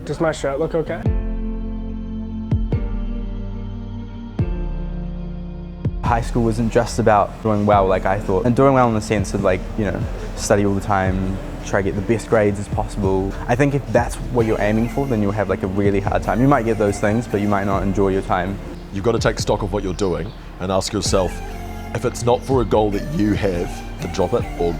Does my shirt look okay? High school wasn't just about doing well like I thought, and doing well in the sense of like, you know, study all the time, try to get the best grades as possible. I think if that's what you're aiming for, then you'll have like a really hard time. You might get those things, but you might not enjoy your time. You've got to take stock of what you're doing and ask yourself, if it's not for a goal that you have, to drop it or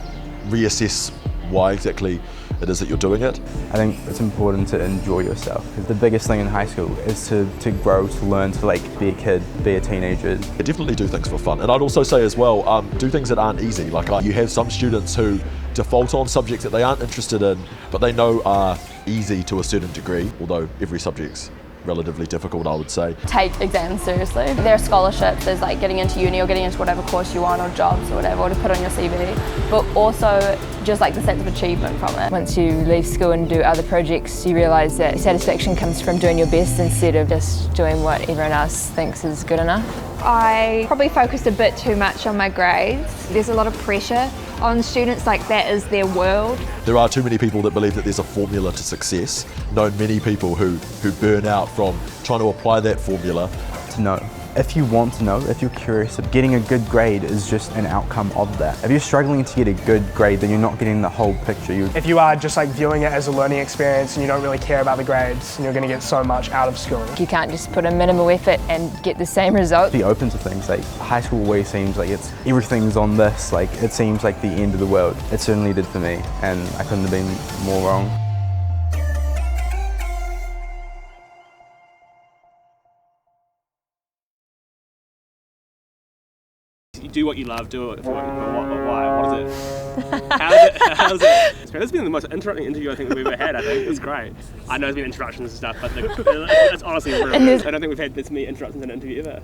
reassess why exactly it is that you're doing it. I think it's important to enjoy yourself, because the biggest thing in high school is to grow, to learn, to like be a kid, be a teenager. You definitely do things for fun. And I'd also say as well, do things that aren't easy. Like you have some students who default on subjects that they aren't interested in, but they know are easy to a certain degree, although every subject's relatively difficult, I would say. Take exams seriously. There are scholarships, there's like getting into uni or getting into whatever course you want, or jobs or whatever, or to put on your CV, but also just like the sense of achievement from it. Once you leave school and do other projects, you realise that satisfaction comes from doing your best instead of just doing what everyone else thinks is good enough. I probably focused a bit too much on my grades. There's a lot of pressure on students, like that is their world. There are too many people that believe that there's a formula to success. Known many people who burn out from trying to apply that formula. To know. If you want to know, if you're curious, getting a good grade is just an outcome of that. If you're struggling to get a good grade, then you're not getting the whole picture. If you are just like viewing it as a learning experience and you don't really care about the grades, you're going to get so much out of school. You can't just put in minimal effort and get the same result. Be open to things. Like high school always seems like everything's on this. Like it seems like the end of the world. It certainly did for me, and I couldn't have been more wrong. You do what you love, do it for why? What is it? How is it? This has been the most interesting interview I think we've ever had. I think it's great. I know there's been introductions and stuff, but it's honestly brilliant. I don't think we've had this many introductions in an interview ever.